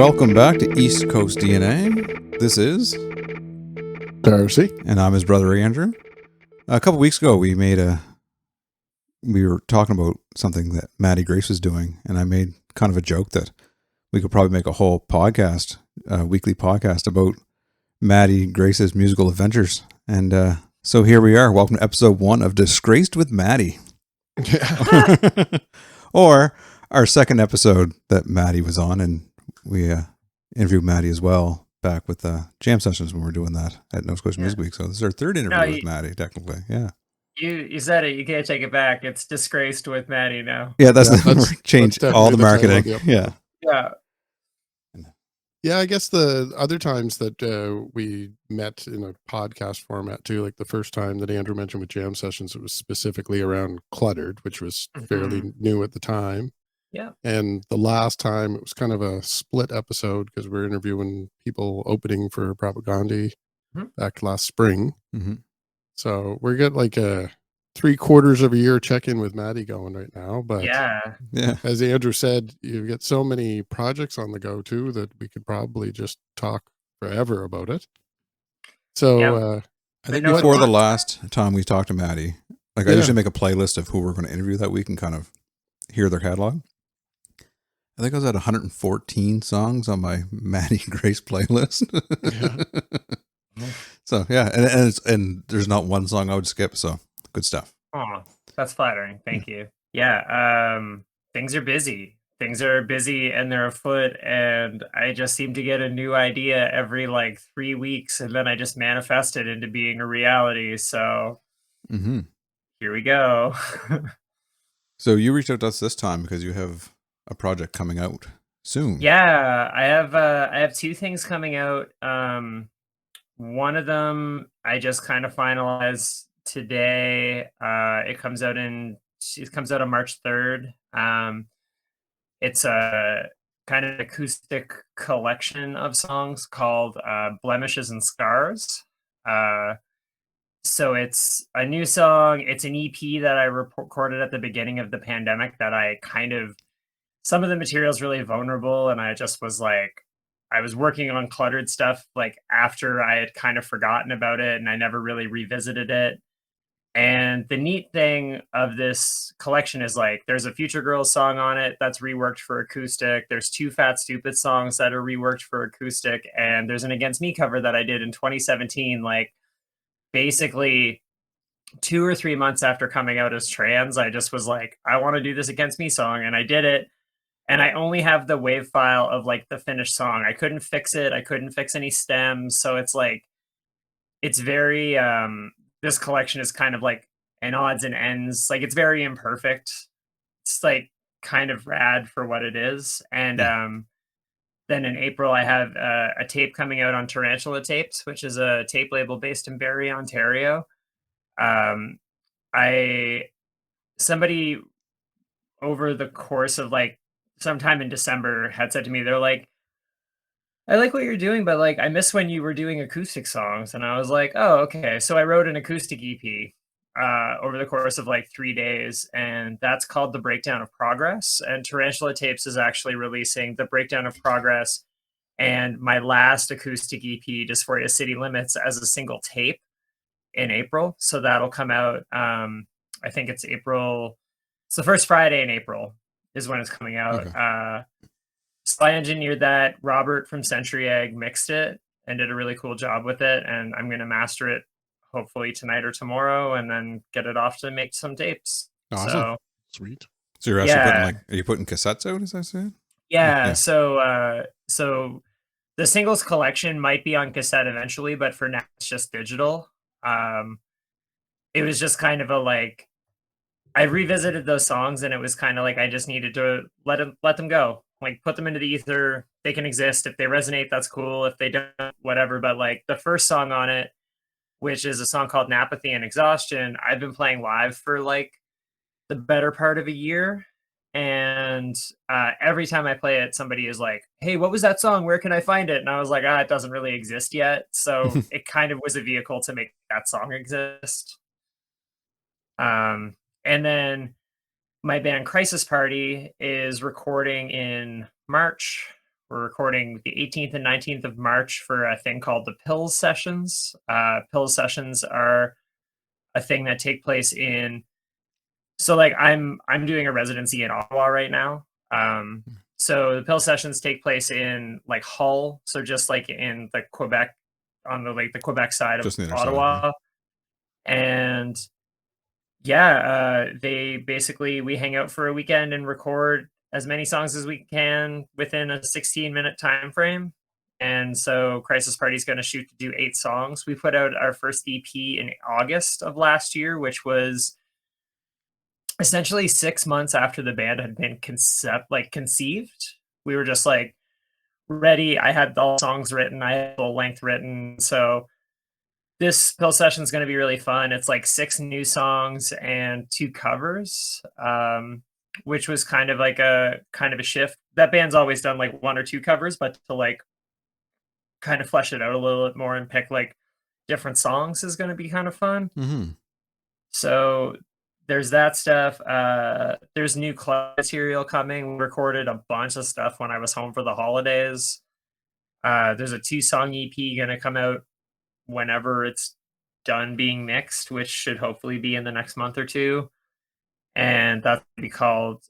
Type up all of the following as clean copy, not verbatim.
Welcome back to East Coast DNA. This is Darcy, and I'm his brother Andrew. A couple weeks ago, we were talking about something that Matty Grace was doing, and I made kind of a joke that we could probably make a whole podcast, weekly podcast about Matty Grace's musical adventures. And so here we are. Welcome to episode 1 of Disgraced with Matty. Yeah. Or our second episode that Matty was on, and we interviewed Matty as well back with jam sessions when we were doing that at Nova Scotia Music Week. So this is our third interview with Matty, technically. Yeah. You said it. You can't take it back. It's Disgraced with Matty now. Yeah, let's change all the marketing. Yeah. Yeah, I guess the other times that we met in a podcast format too, like the first time that Andrew mentioned with jam sessions, it was specifically around Cluttered, which was fairly new at the time. Yeah. And the last time it was kind of a split episode because we're interviewing people opening for Propaganda back last spring. Mm-hmm. So we're getting like a 3/4 of a year check-in with Matty going right now. But yeah, as Andrew said, you've got so many projects on the go too that we could probably just talk forever about it. So I think before the last time we talked to Matty, I usually make a playlist of who we're going to interview that week and kind of hear their catalog. I think I was at 114 songs on my Matty Grace playlist. So and there's not one song I would skip. So good stuff. Oh, that's flattering. Thank you. Yeah. Things are busy. Things are busy and they're afoot. And I just seem to get a new idea every 3 weeks, and then I just manifest it into being a reality. So here we go. So you reached out to us this time because you have a project coming out soon. Yeah, I have 2 things coming out. One of them I just kind of finalized today. It comes out on March 3rd. It's a kind of acoustic collection of songs called Blemishes and Scars. So it's a new song. It's an EP that I recorded at the beginning of the pandemic that some of the material is really vulnerable, and I just was I was working on Cluttered stuff after I had kind of forgotten about it, and I never really revisited it. And the neat thing of this collection is there's a Future Girls song on it that's reworked for acoustic. There's 2 Fat Stupid songs that are reworked for acoustic, and there's an Against Me cover that I did in 2017, basically 2 or 3 months after coming out as trans. I just was I want to do this Against Me song, and I did it. And I only have the WAV file of the finished song. I couldn't fix it. I couldn't fix any stems. So it's it's very, this collection is kind of an odds and ends. It's very imperfect. It's kind of rad for what it is. And then in April, I have a tape coming out on Tarantula Tapes, which is a tape label based in Barrie, Ontario. Somebody over the course of sometime in December had said to me, they're I like what you're doing, but I miss when you were doing acoustic songs. And I was oh, okay. So I wrote an acoustic EP over the course of 3 days, and that's called The Breakdown of Progress. And Tarantula Tapes is actually releasing The Breakdown of Progress and my last acoustic EP, Dysphoria City Limits, as a single tape in April. So that'll come out. I think it's April. It's the first Friday in April is when it's coming out. Okay. So I engineered that. Robert from Century Egg mixed it and did a really cool job with it. And I'm going to master it hopefully tonight or tomorrow, and then get it off to make some tapes. Awesome. So, sweet. So you're actually are you putting cassettes out, as I said? Yeah. So the singles collection might be on cassette eventually, but for now it's just digital. It was just kind of I revisited those songs, and it was kind of I just needed to let them go, put them into the ether. They can exist. If they resonate, that's cool. If they don't, whatever. But the first song on it, which is a song called Napathy and Exhaustion, I've been playing live for the better part of a year. And every time I play it, somebody is hey, what was that song? Where can I find it? And I was it doesn't really exist yet. So it kind of was a vehicle to make that song exist. And then my band Crisis Party is recording in March. We're recording the 18th and 19th of March for a thing called the Pills Sessions. Pills Sessions are a thing that take place in. So like I'm doing a residency in Ottawa right now. So the Pill Sessions take place in like Hull, so just like in the Quebec, on the like the Quebec side of Just on the other Ottawa. side, And yeah, they basically, we hang out for a weekend and record as many songs as we can within a 16-minute time frame. And so Crisis Party is going to shoot to do 8 songs. We put out our first EP in August of last year, which was essentially 6 months after the band had been conceived. We were just like ready. I had all songs written. I had full length written. So this Pill Session is going to be really fun. It's like 6 new songs and 2 covers, which was kind of a shift. That band's always done like 1 or 2 covers, but to like kind of flesh it out a little bit more and pick like different songs is going to be kind of fun. Mm-hmm. So there's that stuff. There's new club material coming. We recorded a bunch of stuff when I was home for the holidays. There's a 2-song EP going to come out whenever it's done being mixed, which should hopefully be in the next month or 2. And that's going to be called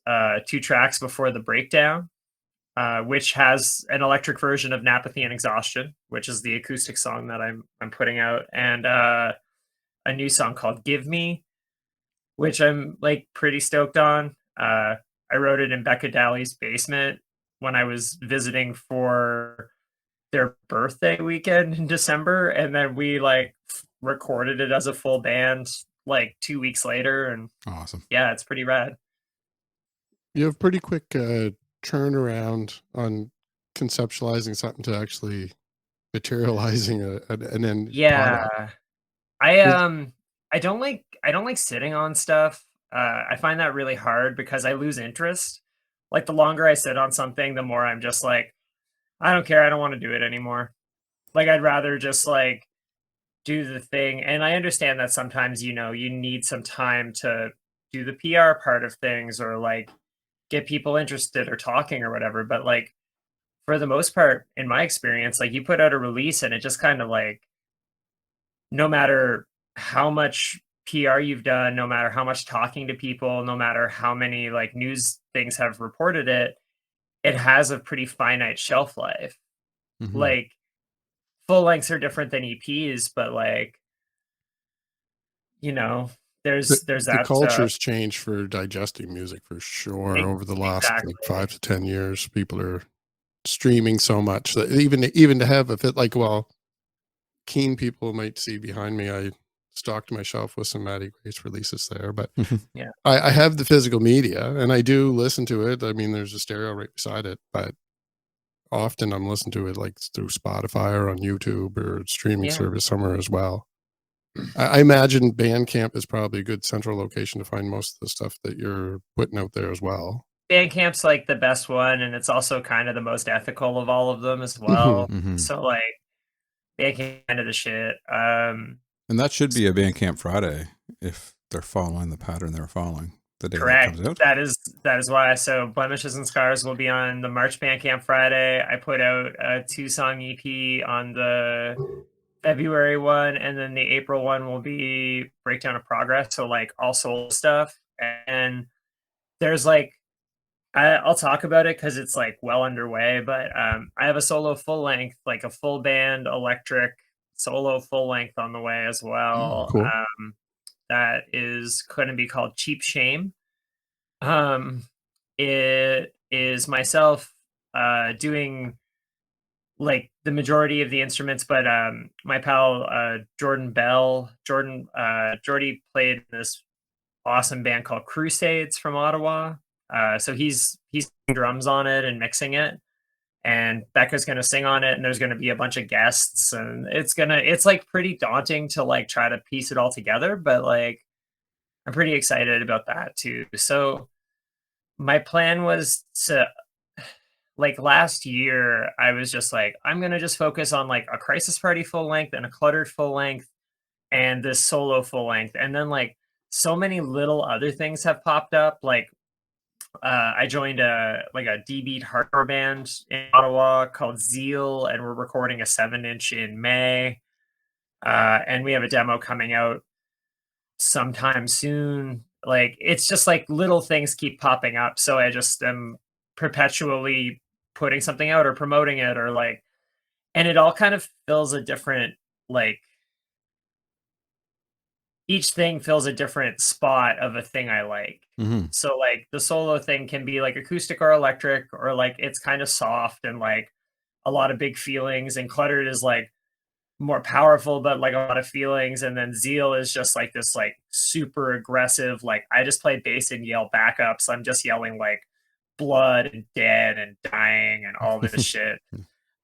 2 Tracks Before the Breakdown, which has an electric version of Napathy and Exhaustion, which is the acoustic song that I'm putting out, and a new song called Give Me, which I'm like pretty stoked on. I wrote it in Becca Daly's basement when I was visiting for their birthday weekend in December, and then we like recorded it as a full band like 2 weeks later, and Awesome. yeah, it's pretty rad. You have pretty quick turnaround on conceptualizing something to actually materializing an end product. I don't like sitting on stuff. I find that really hard because I lose interest. Like the longer I sit on something, the more I'm just like, I don't care. I don't want to do it anymore. Like I'd rather just like do the thing. And I understand that sometimes, you need some time to do the PR part of things or like get people interested or talking or whatever. But like for the most part, in my experience, like you put out a release and it just kind of like, no matter how much PR you've done, no matter how much talking to people, no matter how many like news things have reported it, it has a pretty finite shelf life. Mm-hmm. Like full lengths are different than EPs, but like, there's The that culture's stuff. changed for digesting music for sure over the last like 5 to 10 years. People are streaming so much that even to have keen people might see behind me, I stocked my shelf with some Matty Grace releases there, but Yeah. I have the physical media and I do listen to it. I mean, there's a stereo right beside it, but often I'm listening to it like through Spotify or on YouTube or streaming service somewhere as well. I imagine BandCamp is probably a good central location to find most of the stuff that you're putting out there as well. BandCamp's like the best one, and it's also kind of the most ethical of all of them as well. Mm-hmm. So like BandCamp kind of the shit. And that should be a BandCamp Friday if they're following the pattern they're following the day correct. that comes out. That is why. So Blemishes and Scars will be on the March BandCamp Friday. I put out a 2-song EP on the February one, and then the April one will be Breakdown of Progress. So like all soul stuff. And there's like, I'll talk about it because it's like well underway, but I have a solo full length, like a full band electric solo full length on the way as well. Cool. That is going to be called Cheap Shame. It is myself doing like the majority of the instruments, but my pal Jordan Bell, Jordy played in this awesome band called Crusades from Ottawa. So he's drums on it and mixing it, and Becca's gonna sing on it, and there's gonna be a bunch of guests, and it's like pretty daunting to like try to piece it all together, but like I'm pretty excited about that too. So my plan was to, like last year, I was just like, I'm gonna just focus on like a Crisis Party full length and a Cluttered full length and this solo full length, and then like so many little other things have popped up. Like I joined a D-beat hardcore band in Ottawa called Zeal, and we're recording a 7-inch in May. And we have a demo coming out sometime soon. Like, it's just like little things keep popping up, so I just am perpetually putting something out or promoting it, or like, and it all kind of fills a different, like, each thing fills a different spot of a thing I like. Mm-hmm. So like the solo thing can be like acoustic or electric, or like it's kind of soft and like a lot of big feelings, and cluttered is like more powerful but like a lot of feelings, and then Zeal is just like this like super aggressive, like I just play bass and yell backups. I'm just yelling like blood and dead and dying and all this shit.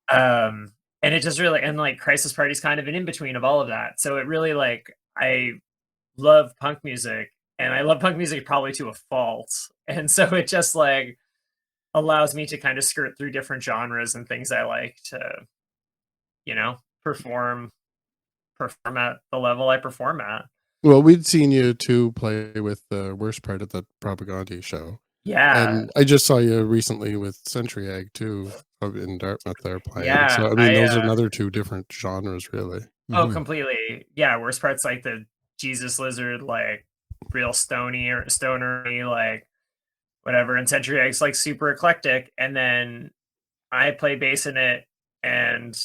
And it just really, and like Crisis Party is kind of an in-between of all of that. So it really, like, I love punk music, and I love punk music probably to a fault. And so it just like allows me to kind of skirt through different genres and things I like to, perform at the level I perform at. Well, we'd seen you too play with the Worst Part at that Propaganda show. Yeah. And I just saw you recently with Century Egg too, up in Dartmouth there playing. Yeah, So I mean, those are another two different genres, really. Oh, completely. Yeah, Worst Part's like the Jesus Lizard, like real stony or stonery, like whatever. And Century Egg's like super eclectic. And then I play bass in it, and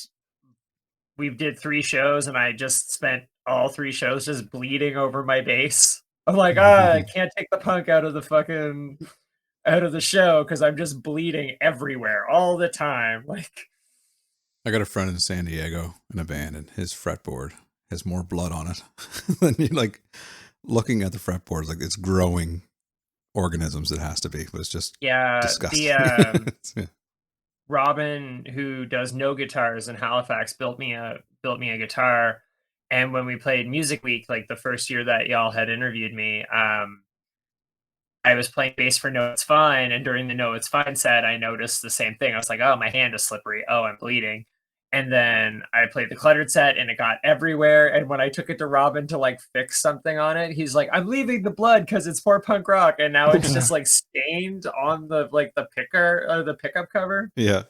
we did 3 shows, and I just spent all 3 shows just bleeding over my bass. I'm like, I can't take the punk out of the show because I'm just bleeding everywhere all the time. Like, I got a friend in San Diego in a band, and his fretboard has more blood on it than you, like, looking at the fretboard, like it's growing organisms. It has to be, but it's just disgusting. The Robin, who does no guitars in Halifax, built me a guitar, and when we played Music Week, like the first year that y'all had interviewed me, I was playing bass for No It's Fine, and during the No It's Fine set, I noticed the same thing. I was like, oh, my hand is slippery. Oh, I'm bleeding. And then I played the Cluttered set, and it got everywhere. And when I took it to Robin to like fix something on it, he's like, I'm leaving the blood because it's for punk rock. And now it's just like stained on the picker or the pickup cover. Yeah.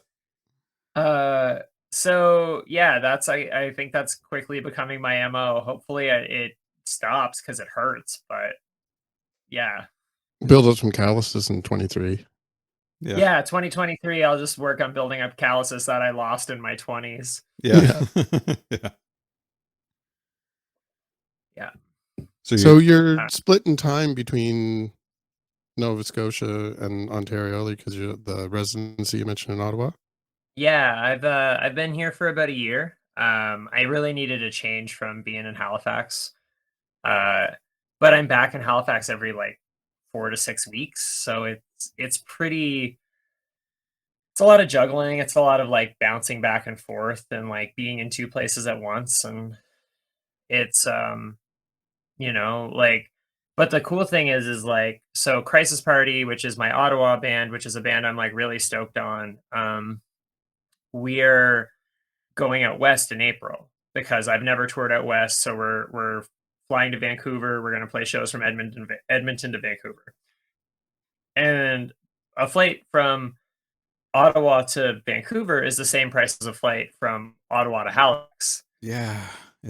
So yeah, I think that's quickly becoming my MO. Hopefully it stops because it hurts, but yeah. Build up some calluses in 23. Yeah, 2023, I'll just work on building up calluses that I lost in my 20s. Yeah. Yeah. So you're split in time between Nova Scotia and Ontario because you're the residency you mentioned in Ottawa? Yeah, I've been here for about a year. I really needed a change from being in Halifax. But I'm back in Halifax every like 4 to 6 weeks, so it's a lot of juggling. It's a lot of like bouncing back and forth and like being in 2 places at once, and it's like, but the cool thing is like, so Crisis Party, which is my Ottawa band, which is a band I'm like really stoked on. We're going out west in April because I've never toured out west, so we're flying to Vancouver. We're going to play shows from Edmonton to Vancouver. And a flight from Ottawa to Vancouver is the same price as a flight from Ottawa to Halifax. Yeah,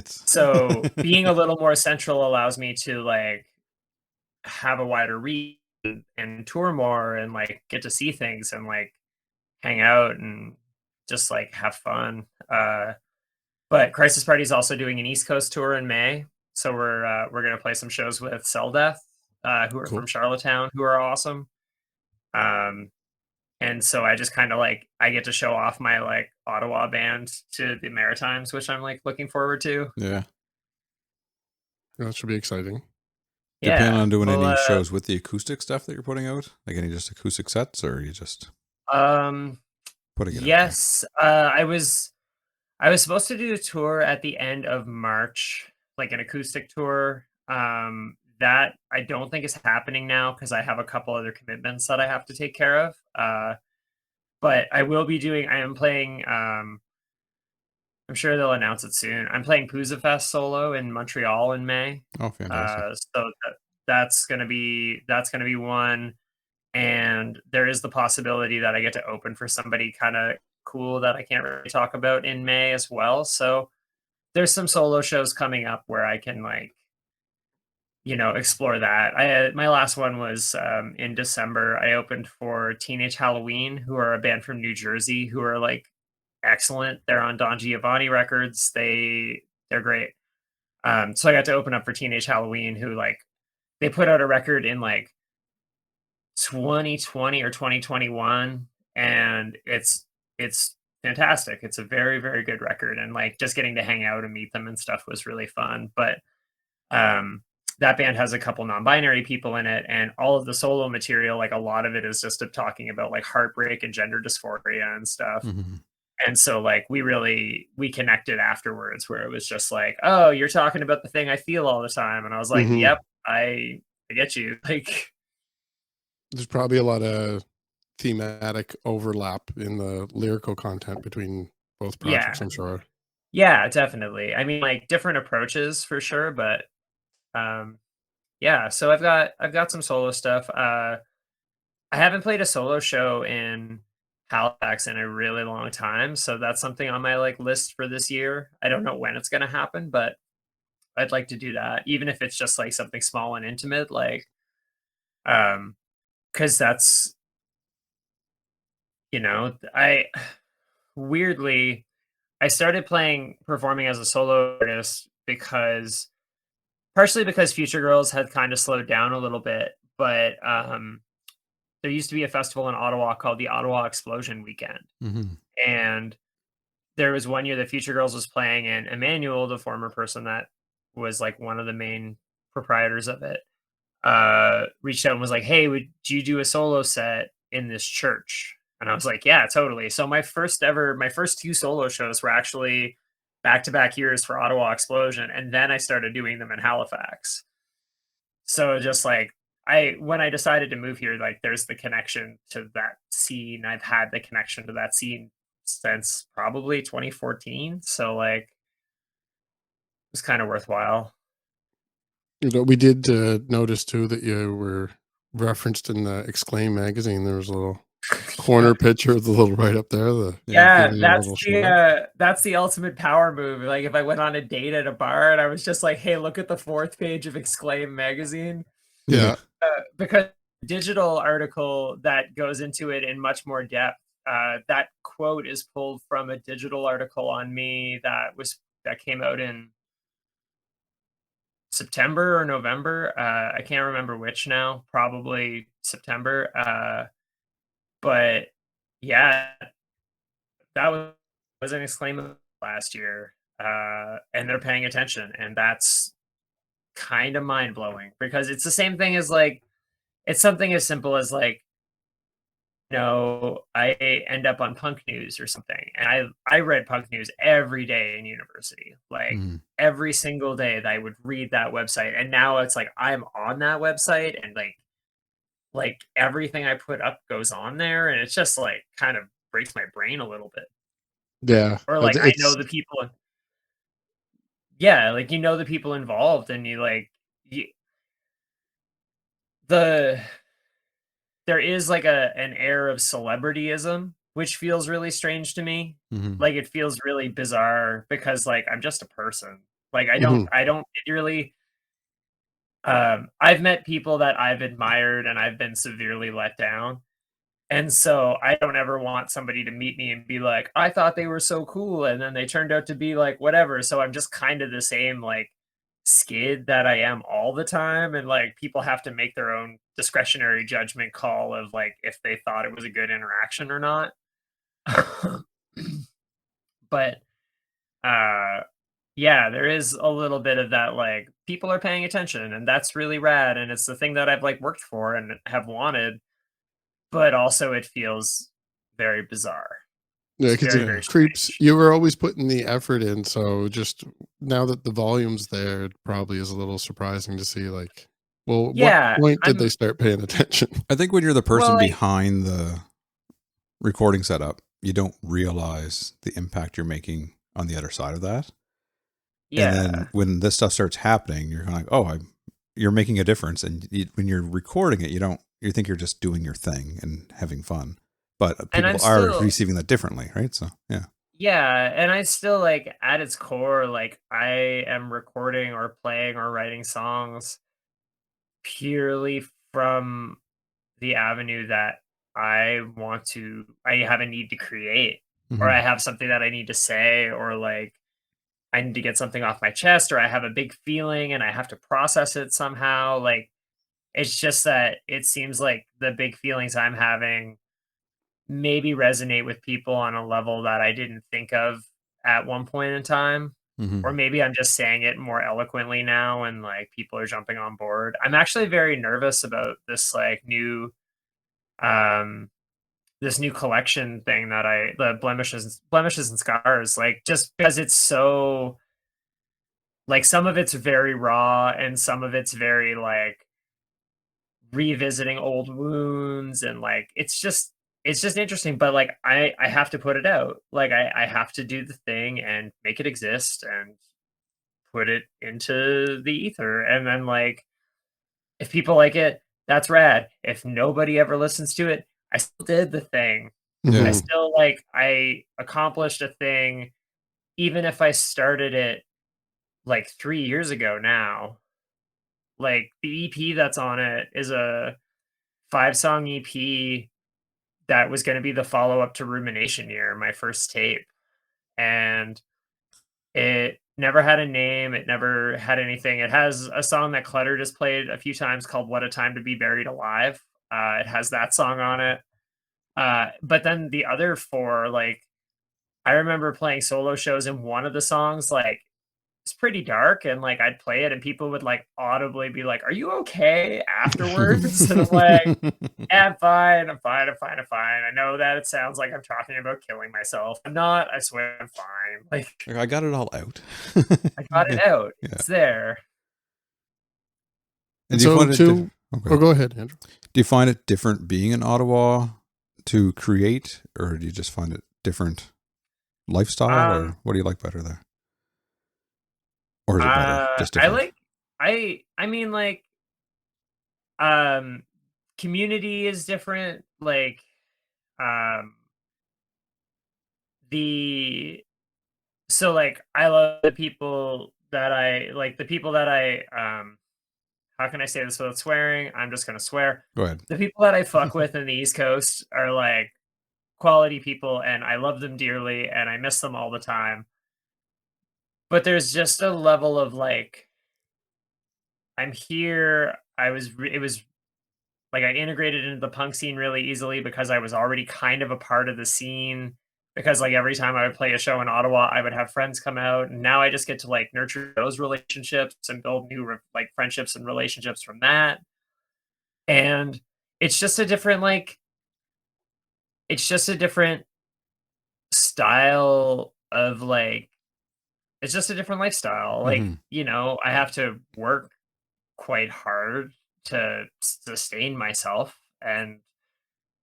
so being a little more central allows me to like have a wider reach and tour more and like get to see things and like hang out and just like have fun. But Crisis Party is also doing an East Coast tour in May, so we're gonna play some shows with Cell Death, who are from Charlottetown, who are awesome. And so I just kind of like, I get to show off my like Ottawa band to the Maritimes, which I'm like looking forward to. Yeah. That should be exciting. Do you plan on doing any shows with the acoustic stuff that you're putting out? Like any just acoustic sets, or are you just putting it yes. I was supposed to do a tour at the end of March, like an acoustic tour. That I don't think is happening now because I have a couple other commitments that I have to take care of. But I am playing, I'm sure they'll announce it soon. I'm playing Pooza Fest solo in Montreal in May. Oh, fantastic. So that's gonna be one. and there is the possibility that I get to open for somebody kind of cool that I can't really talk about in May as well. So there's some solo shows coming up where I can like, explore that. My last one was in December. I opened for Teenage Halloween, who are a band from New Jersey, who are like excellent. They're on Don Giovanni Records. They're great. So I got to open up for Teenage Halloween, who like they put out a record in like 2020 or 2021, and it's fantastic. It's a very, very good record, and like just getting to hang out and meet them and stuff was really fun. But um that band has a couple non-binary people in it, and all of the solo material, like a lot of it is just talking about like heartbreak and gender dysphoria and stuff. Mm-hmm. And so like we connected afterwards, where it was just like, oh, you're talking about the thing I feel all the time, and I was like, Mhm. yep, I get you. Like, There's probably a lot of thematic overlap in the lyrical content between both projects, yeah, I'm sure. yeah, definitely. I mean, like different approaches for sure, but um yeah, so I've got some solo stuff. I haven't played a solo show in Halifax in a really long time, so that's something on my like list for this year. I don't know when it's going to happen, but I'd like to do that, even if it's just like something small and intimate, like um cuz that's, I weirdly I started playing performing as a solo artist because partially because Future Girls had kind of slowed down a little bit, but there used to be a festival in Ottawa called the Ottawa Explosion Weekend. Mm-hmm. And there was one year that Future Girls was playing, and Emmanuel, the former person that was like one of the main proprietors of it, reached out and was like, "Hey, would you do a solo set in this church?" And I was like, "Yeah, totally." So my first two solo shows were actually back to back years for Ottawa Explosion, and then I started doing them in Halifax. So just like when I decided to move here, like there's the connection to that scene. I've had the connection to that scene since probably 2014. So like it was kind of worthwhile. We did notice too that you were referenced in the Exclaim magazine. There was a little corner picture of the little right up there. Yeah, Giving you a little shout out. that's the ultimate power move. Like if I went on a date at a bar and I was just like, "Hey, look at the fourth page of Exclaim magazine," Yeah. because digital article that goes into it in much more depth. That quote is pulled from a digital article on me that came out in September or November. I can't remember which now. Probably September. But yeah, that was an Exclaim last year, and they're paying attention, and that's kind of mind blowing because it's the same thing as like it's something as simple as like I end up on Punk News or something, and I read Punk News every day in university, like Mm-hmm. every single day that I would read that website, and now it's like I'm on that website, and like everything I put up goes on there, and it's just like kind of breaks my brain a little bit. Yeah. Or like I know It's the people, yeah, like the people involved, and you, the there is like an air of celebrityism, which feels really strange to me. Mm-hmm. Like it feels really bizarre because like I'm just a person. Like Mhm. I don't really I've met people that I've admired and I've been severely let down. And so I don't ever want somebody to meet me and be like, I thought they were so cool. And then they turned out to be like, whatever. So I'm just kind of the same, like, skid that I am all the time. And like, people have to make their own discretionary judgment call of like, if they thought it was a good interaction or not. But, uh, yeah, there is a little bit of that, like, people are paying attention and that's really rad. And it's the thing that I've like worked for and have wanted, but also it feels very bizarre. Yeah, It's because very, it very creeps. strange. You were always putting the effort in, so just now that the volume's there, it probably is a little surprising to see, like, well, what Yeah, point did they I'm start paying attention? I think when you're the well, person like behind the recording setup, you don't realize the impact you're making on the other side of that. And then yeah, when this stuff starts happening, you're kind of like, oh, you're making a difference, and when you're recording it, you think you're just doing your thing and having fun, but And people I'm are still, receiving that differently, right? So yeah. yeah, and I still like at its core, like I am recording or playing or writing songs purely from the avenue that I have a need to create, or Mm-hmm. I have something that I need to say, or like I need to get something off my chest, or I have a big feeling and I have to process it somehow. Like it's just that it seems like the big feelings I'm having maybe resonate with people on a level that I didn't think of at one point in time. Mm-hmm. Or maybe I'm just saying it more eloquently now and like people are jumping on board. I'm actually very nervous about um this new collection thing that the blemishes and scars, like just because it's so like some of it's very raw and some of it's very like revisiting old wounds, and like it's just interesting, but like I have to put it out. Like I have to do the thing and make it exist and put it into the ether. And then like if people like it, that's rad. If nobody ever listens to it, I still did the thing. I Yeah. still like I accomplished a thing, even if I started it like 3 years ago now. Like the EP that's on it is a 5-song EP that was going to be the follow-up to Rumination Year, my first tape. And it never had a name, it never had anything. It has a song that Cluttered has played a few times called What a Time to Be Buried Alive. It has that song on it. But then the other 4, like I remember playing solo shows, and one of the songs, like it's pretty dark, and like I'd play it and people would like audibly be like, "Are you okay?" afterwards. And I'm like, "Yeah, I'm fine. I'm fine. I'm fine. I'm fine. I know that it sounds like I'm talking about killing myself. I'm not. I swear I'm fine. Like I got it all out. I got it out. Yeah. It's there." And do you So find it to, okay. oh, go ahead, Andrew. Do you find it different being in Ottawa to create, or do you just find it different lifestyle, or what do you like better there? Or is it better? Just I different? like I mean like community is different. Like um the so like I love the people that I how can I say this without swearing? I'm just gonna swear. Go ahead. The people that I fuck with in the East Coast are like quality people, and I love them dearly and I miss them all the time. But there's just a level of like I'm here. It was like I integrated into the punk scene really easily because I was already kind of a part of the scene. Because like every time I would play a show in Ottawa, I would have friends come out, and now I just get to like nurture those relationships and build new like friendships and relationships from that. And it's just a different like it's just a different style of like it's just a different lifestyle. Like, Mm-hmm. I have to work quite hard to sustain myself, and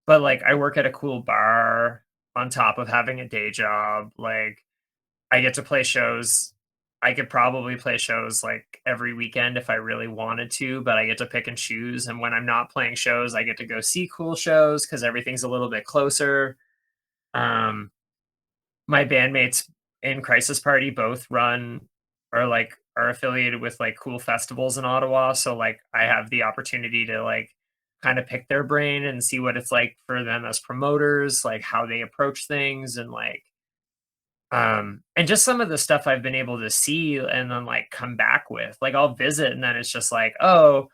but like I work at a cool bar on top of having a day job. Like I get to play shows. I could probably play shows like every weekend if I really wanted to, but I get to pick and choose. And when I'm not playing shows, I get to go see cool shows because everything's a little bit closer. Um, my bandmates in Crisis Party both run or like are affiliated with like cool festivals in Ottawa. So like I have the opportunity to like kind of pick their brain and see what it's like for them as promoters, like how they approach things, and like and just some of the stuff I've been able to see and then like come back with. Like I'll visit and then it's just like, oh,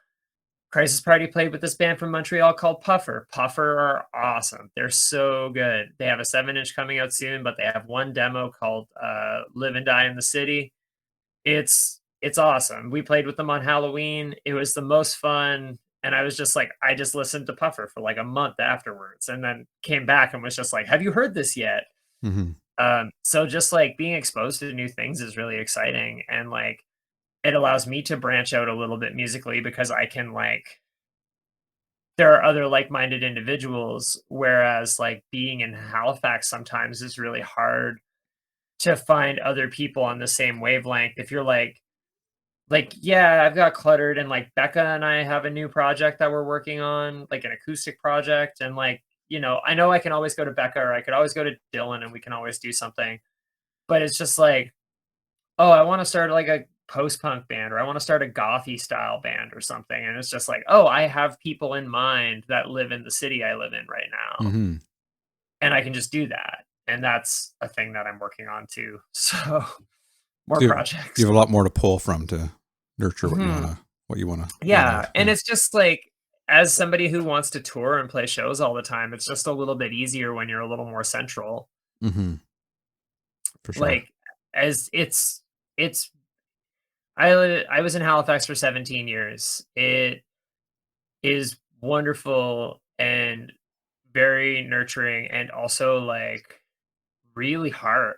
Crisis Party played with this band from Montreal called Puffer. Puffer are awesome. They're so good. They have a 7-inch coming out soon, but they have one demo called Live and Die in the City. It's awesome. We played with them on Halloween. It was the most fun. And I was just like, I just listened to Puffer for like a month afterwards, and then came back and was just like, have you heard this yet? Mm-hmm. So just like being exposed to new things is really exciting. And like it allows me to branch out a little bit musically because I can like there are other like-minded individuals, whereas like being in Halifax sometimes is really hard to find other people on the same wavelength. If you're like like, yeah, I've got Cluttered, and like Becca and I have a new project that we're working on, like an acoustic project. And like, I know I can always go to Becca, or I could always go to Dylan, and we can always do something. But it's just like, oh, I want to start like a post-punk band, or I want to start a gothy style band or something. And it's just like, oh, I have people in mind that live in the city I live in right now. Mm-hmm. And I can just do that. And that's a thing that I'm working on too. So more So projects. you have a lot more to pull from to nurture what Mhm. you wanna Yeah. And it's just like, as somebody who wants to tour and play shows all the time, it's just a little bit easier when you're a little more central. Mm-hmm. For sure. Like, as it's I was in Halifax for 17 years. It is wonderful and very nurturing, and also like really hard.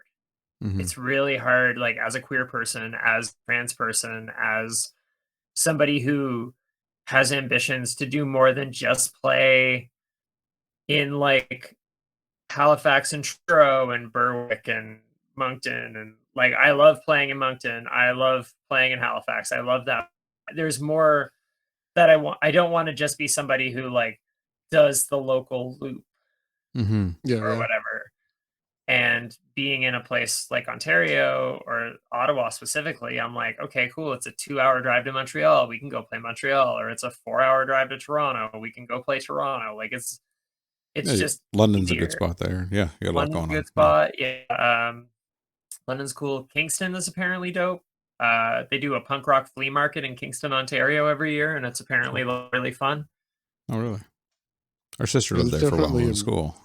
Mm-hmm. It's really hard, like, as a queer person, as a trans person, as somebody who has ambitions to do more than just play in like Halifax and Truro and Berwick and Moncton. And like, I love playing in Moncton. I love playing in Halifax. I love that. There's more that I want. I don't want to just be somebody who like does the local loop Mm-hmm. Yeah, or yeah. whatever. And being in a place like Ontario or Ottawa specifically, I'm like, okay, cool. It's a 2-hour drive to Montreal. We can go play Montreal. Or it's a 4-hour drive to Toronto. We can go play Toronto. Like, it's Yeah, just London's a good easier. spot there. Yeah, you got a lot London's a going on. good spot. Yeah. London's cool. Kingston is apparently dope. They do a punk rock flea market in Kingston, Ontario every year, and it's apparently really fun. Oh, really? Our sister Yeah, lived there's there for a while definitely in school.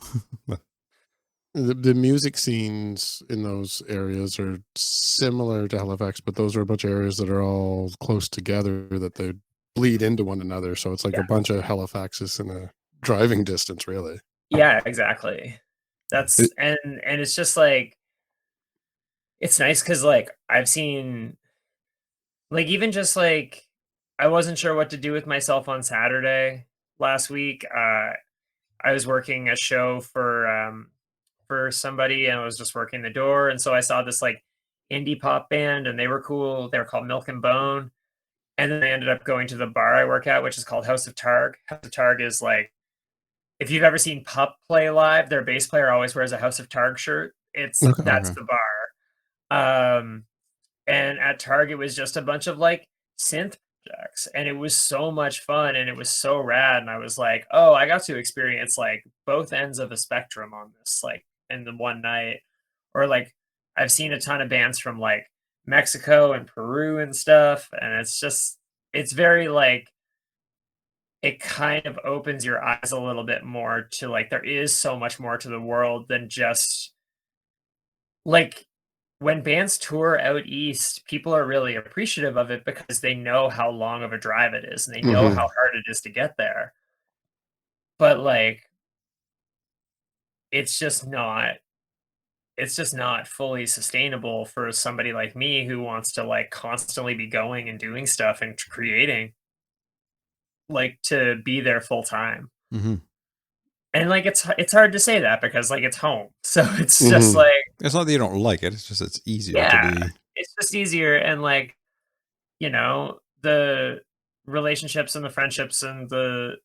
the music scenes in those areas are similar to Halifax, but those are a bunch of areas that are all close together that they bleed into one another. So it's like Yeah. a bunch of Halifaxes in a driving distance, really. Yeah, exactly. That's and it's just like, it's nice because like I've seen, like, even just like, I wasn't sure what to do with myself on Saturday last week. I was working a show for somebody, and I was just working the door, and so I saw this like indie pop band, and they were cool. They were called Milk and Bone. And then I ended up going to the bar I work at, which is called House of Targ. House of Targ is like, if you've ever seen Pup play live, their bass player always wears a House of Targ shirt. That's Okay. the bar. And at Target was just a bunch of like synth projects, and it was so much fun, and it was so rad. And I was like, oh, I got to experience like both ends of a spectrum on this, like in the one night. Or like, I've seen a ton of bands from like Mexico and Peru and stuff, and it's very like, it kind of opens your eyes a little bit more to like, there is so much more to the world than just like, when bands tour out east, people are really appreciative of it because they know how long of a drive it is, and they know how hard it is to get there. But like, it's just not fully sustainable for somebody like me who wants to like constantly be going and doing stuff and creating, like, to be there full time. Mm-hmm. And like, it's hard to say that because like, it's home. So it's just Mhm. like, It's not that you don't like it. It's just it's easier to yeah, be. it's just easier. And like, the relationships and the friendships and the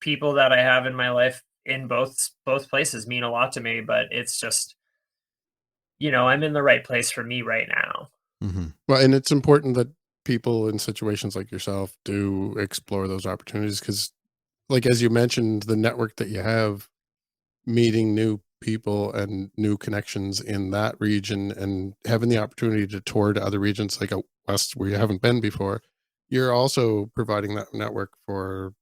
people that I have in my life in both places mean a lot to me. But it's just, I'm in the right place for me right now. Mm-hmm. Well, and it's important that people in situations like yourself do explore those opportunities because, like, as you mentioned, the network that you have, meeting new people and new connections in that region and having the opportunity to tour to other regions like out west where you haven't been before, you're also providing that network for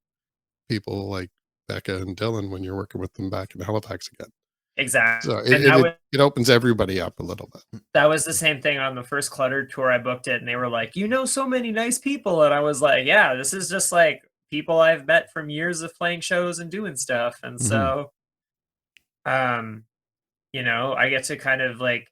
people like Becca and Dylan when you're working with them back in Halifax again. Exactly. So And it opens everybody up a little bit. that was the same thing on the first Cluttered tour. I booked it, and they were like, so many nice people. And I was like, yeah, this is just like people I've met from years of playing shows and doing stuff. And Mm-hmm. so, um, I get to kind of like,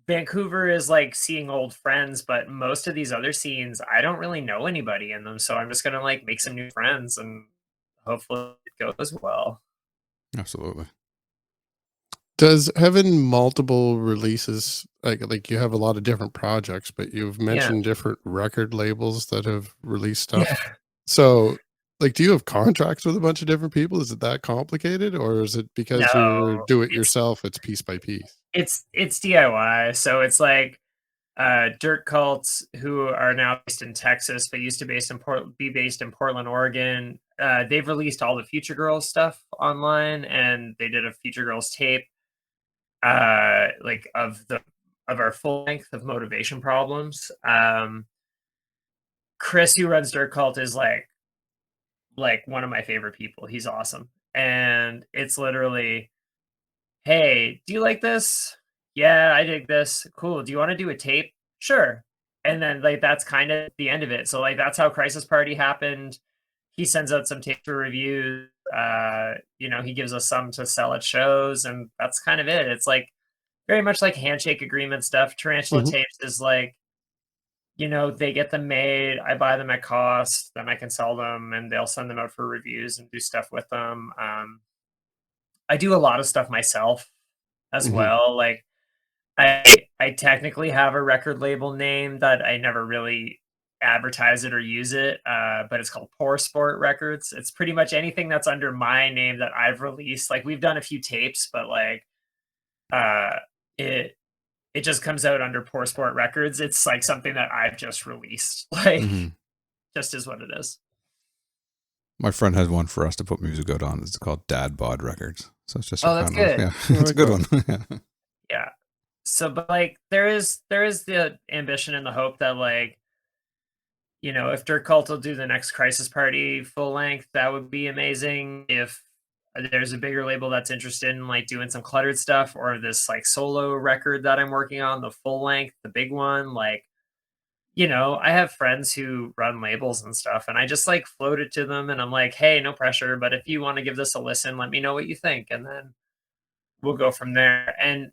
Vancouver is like seeing old friends, but most of these other scenes, I don't really know anybody in them. So I'm just gonna like make some new friends, and hopefully it goes well. Absolutely. Does having multiple releases, like you have a lot of different projects, but you've mentioned different record labels that have released stuff. Yeah. So, like, do you have contracts with a bunch of different people? Is it that complicated, or is it because you're No, do it yourself? It's piece by piece. it's DIY. So it's like Dirt Cults, who are now based in Texas, but used to be based in Portland, Oregon. They've released all the Future Girls stuff online, and they did a Future Girls tape, like of our full length of Motivation Problems. Chris, who runs Dirt Cult, is like one of my favorite people. He's awesome, and it's literally, hey, do you like this? Yeah, I dig this. Cool. Do you want to do a tape? Sure. And then like that's kind of the end of it. So like that's how Crisis Party happened. He sends out some tapes for reviews. He gives us some to sell at shows, and that's kind of it. It's like very much like handshake agreement stuff. Tarantula Mhm. tapes is like, they get them made, I buy them at cost, then I can sell them and they'll send them out for reviews and do stuff with them. I do a lot of stuff myself as Mhm. well. Like I I technically have a record label name that I never really advertise it or use it, but it's called Poor Sport Records. It's pretty much anything that's under my name that I've released. Like we've done a few tapes, but like uh, it it just comes out under Poor Sport Records. It's like something that I've just released. Like Hmm. just is what it is. My friend has one for us to put music out on. It's called Dad Bod Records. So it's just Oh, I that's don't know. good. Yeah, I it's a like good that. one. Yeah. Yeah. So, but like there is the ambition and the hope that like, if Dirt Cult will do the next Crisis Party full length, that would be amazing. If there's a bigger label that's interested in like doing some cluttered stuff or this like solo record that I'm working on, the full length, the big one, like, I have friends who run labels and stuff, and I just like float it to them and I'm like, hey, no pressure, but if you want to give this a listen, let me know what you think. And then we'll go from there. And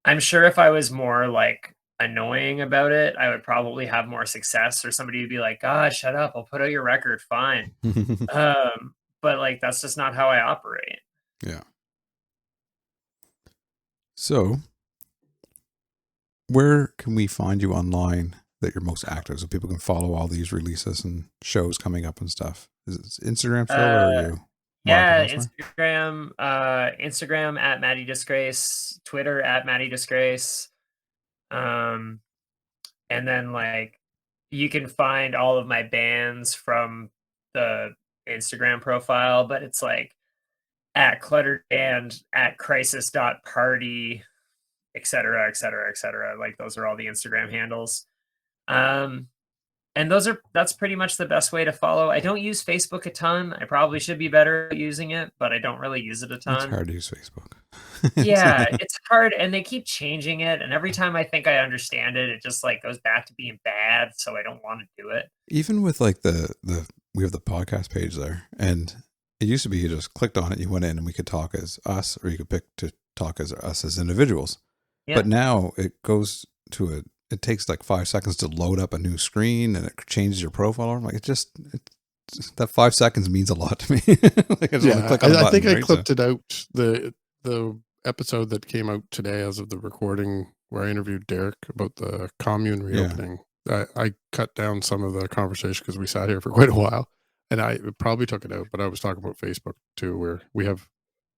I'm sure if I was more like annoying about it, I would probably have more success, or somebody would be like, God, shut up, I'll put out your record, fine. But like that's just not how I operate. Yeah. So, where can we find you online that you're most active so people can follow all these releases and shows coming up and stuff? Is it Instagram still or are Uh you market yeah, elsewhere? Instagram at Matty Disgrace, Twitter at Matty Disgrace. Um and then like you can find all of my bands from the Instagram profile, but it's like at cluttered band at crisis.party, etc., etc., etc. Like those are all the Instagram handles. Um, and that's pretty much the best way to follow. I don't use Facebook a ton. I probably should be better at using it, but I don't really use it a It's ton. hard to use Facebook. Yeah, it's hard and they keep changing it. And every time I think I understand it, it just like goes back to being bad. So I don't want to do it. Even with like the we have the podcast page there, and it used to be you just clicked on it, you went in, and we could talk as us, or you could pick to talk as us as individuals. Yeah. But now it goes to a. It takes like 5 seconds to load up a new screen, and it changes your profile. I'm like, that 5 seconds means a lot to me. Like I just want to Yeah, click on a I button, think I right? So, clipped it out, the episode that came out today as of the recording where I interviewed Derek about the commune yeah, reopening. I cut down some of the conversation because we sat here for quite a while, and I probably took it out. But I was talking about Facebook too, where we have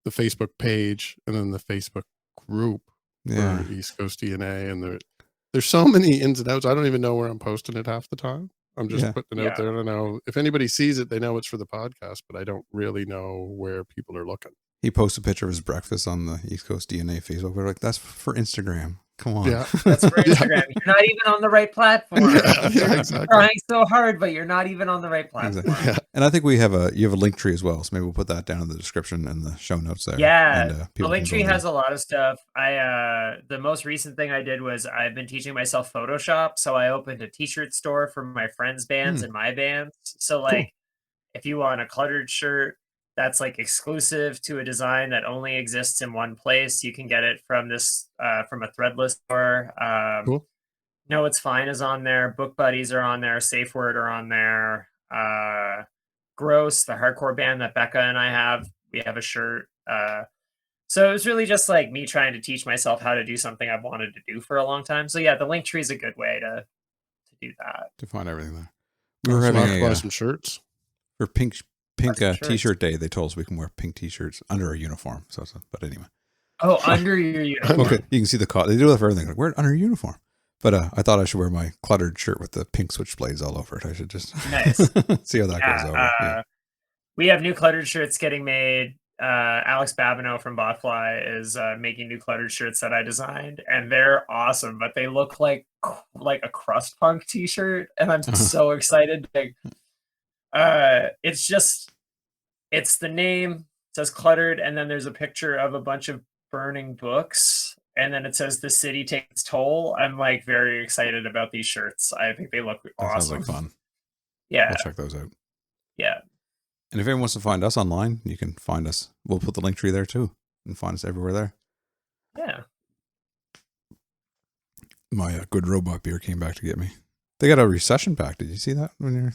the Facebook page and then the Facebook group yeah. for East Coast DNA, and there's so many ins and outs. I don't even know where I'm posting it half the time. I'm just Yeah. putting it out Yeah. there. I don't know if anybody sees it, they know it's for the podcast, but I don't really know where people are looking. He posts a picture of his breakfast on the East Coast DNA Facebook. We're like, that's for Instagram. Come on. Yeah. That's for Yeah. Instagram. You're not even on the right platform. Yeah, You're exactly. trying so hard, but you're not even on the right platform. Exactly. Yeah. And I think you have a link tree as well. So maybe we'll put that down in the description and the show notes there. Yeah, And the people can Linktree go has there. a lot of stuff. The most recent thing I did was I've been teaching myself Photoshop, so I opened a t-shirt store for my friends' bands and my bands. So like if you want a cluttered shirt that's like exclusive to a design that only exists in one place, you can get it from from a Threadless store. Cool. No, It's Fine is on there. Book Buddies are on there. Safe Word are on there. Gross, the hardcore band that Becca and I have, we have a shirt. So it was really just like me trying to teach myself how to do something I've wanted to do for a long time. So yeah, the link tree is a good way to do that. To find everything there. We were So having I'll have to buy a some shirts. for pink shirts. t-shirt day. They told us we can wear pink t-shirts under our uniform. But anyway. Oh, under your uniform. Okay, you can see the they do it for everything. Like, wear it under your uniform. But I thought I should wear my cluttered shirt with the pink switchblades all over it. I should just Nice. see how that goes over. Yeah. We have new cluttered shirts getting made. Alex Babineau from Botfly is making new cluttered shirts that I designed, and they're awesome. But they look like a crust punk t-shirt, and I'm so excited. It's the name. It says cluttered, and then there's a picture of a bunch of burning books, and then it says the city takes its toll. I'm like very excited about these shirts. I think they look awesome. Sounds like fun. Yeah, We'll check those out. Yeah. And if anyone wants to find us online, you can find us. We'll put the link tree there too, and find us everywhere there. Yeah. My good robot beer came back to get me. They got a recession pack. Did you see that when you're?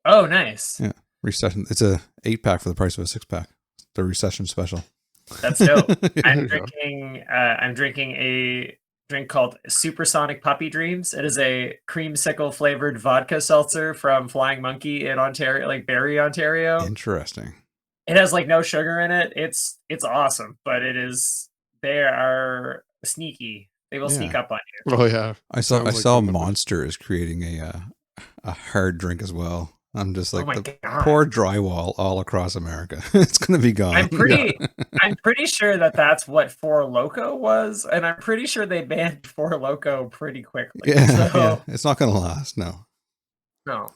Oh, nice. Yeah, recession. It's a 8-pack for the price of a 6-pack. The recession special. That's dope. I'm There you drinking a drink called Supersonic Puppy Dreams. It is a creamsicle flavored vodka seltzer from Flying Monkey in Ontario, like Barrie, Ontario. Interesting. It has like no sugar in it. It's awesome, but they are sneaky. They will sneak up on you. Oh yeah. I saw Monster is creating a hard drink as well. I'm just like, God. Poor drywall all across America. It's going to be gone. I'm pretty sure that's what Four Loko was, and I'm pretty sure they banned Four Loko pretty quickly. Yeah. It's not going to last, no. No.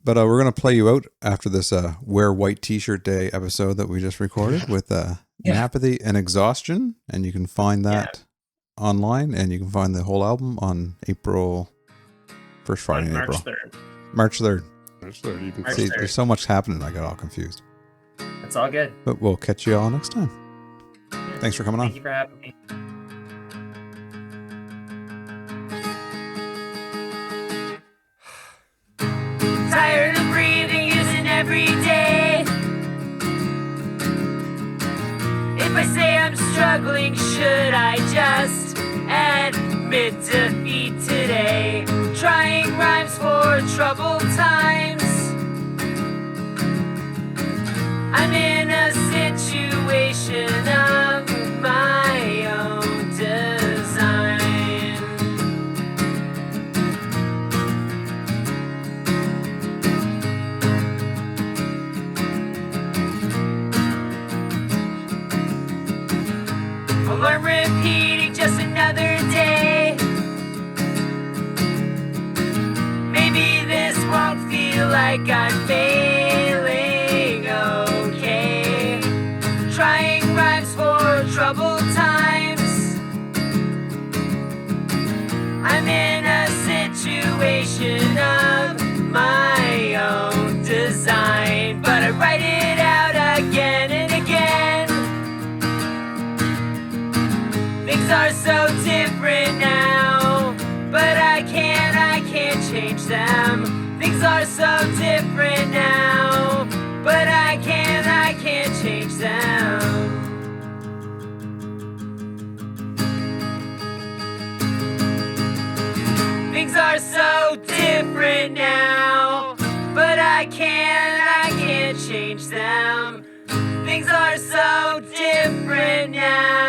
But we're going to play you out after this Wear White T-Shirt Day episode that we just recorded with Napathy and Exhaustion, and you can find that online, and you can find the whole album on April first Friday in April. March 3rd. You can See, there's so much happening, I got all confused. It's all good. But we'll catch you all next time. Yeah. Thanks for coming on. Thank you for having me. Tired of breathing, using every day. If I say I'm struggling, should I just admit defeat today? Trying rhymes for troubled times. I'm in a situation of my own design. Well, I'm repeating just another day. Maybe this won't feel like I'm failing, okay. Trying rhymes for troubled times. I'm in a situation of my own design, but I write it out again and again. Things are so different now, but I can't change them. Things are so different now, but I can't change them. Things are so different now, but I can't change them. Things are so different now.